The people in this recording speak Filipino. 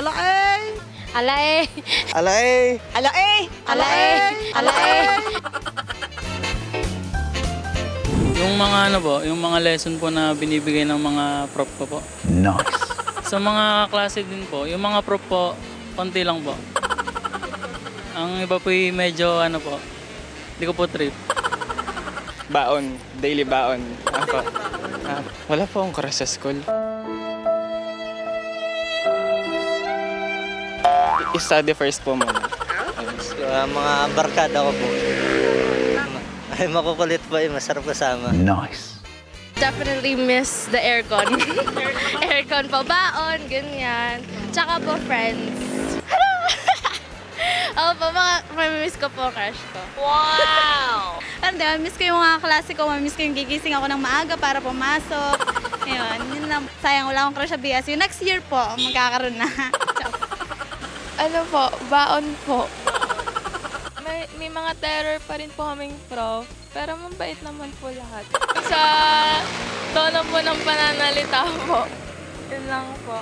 Ala eh! Ala eh. Ala eh! Ala eh! Ala eh. Ala eh. Yung mga ano po, yung mga lesson po na binibigay ng mga prof ko po. Nice. Sa mga klase din po, yung mga prof po, konti lang po. Ang iba po yung medyo ano po, hindi ko po trip. Baon, daily baon. Ako. Wala po akong crush sa school. I-study first po muna. Mga barkada ko po. Ay, makukulit po masarap kasama. Nice. Definitely miss the aircon. Aircon po, baon, ganyan. Tsaka po friends. Opo, mamimiss ko po crush ko. Wow! Hindi, mamimiss ko yung mga klase ko. Mamimiss ko yung gigising ako ng maaga para pumasok. Yun lang. Sayang, wala akong crush sa BSU. Next year po, magkakaroon na. Ano po, baon po. May mga terror pa rin po kaming prof, pero mabait naman po lahat. Sa tono po ng pananalita po, yun lang po.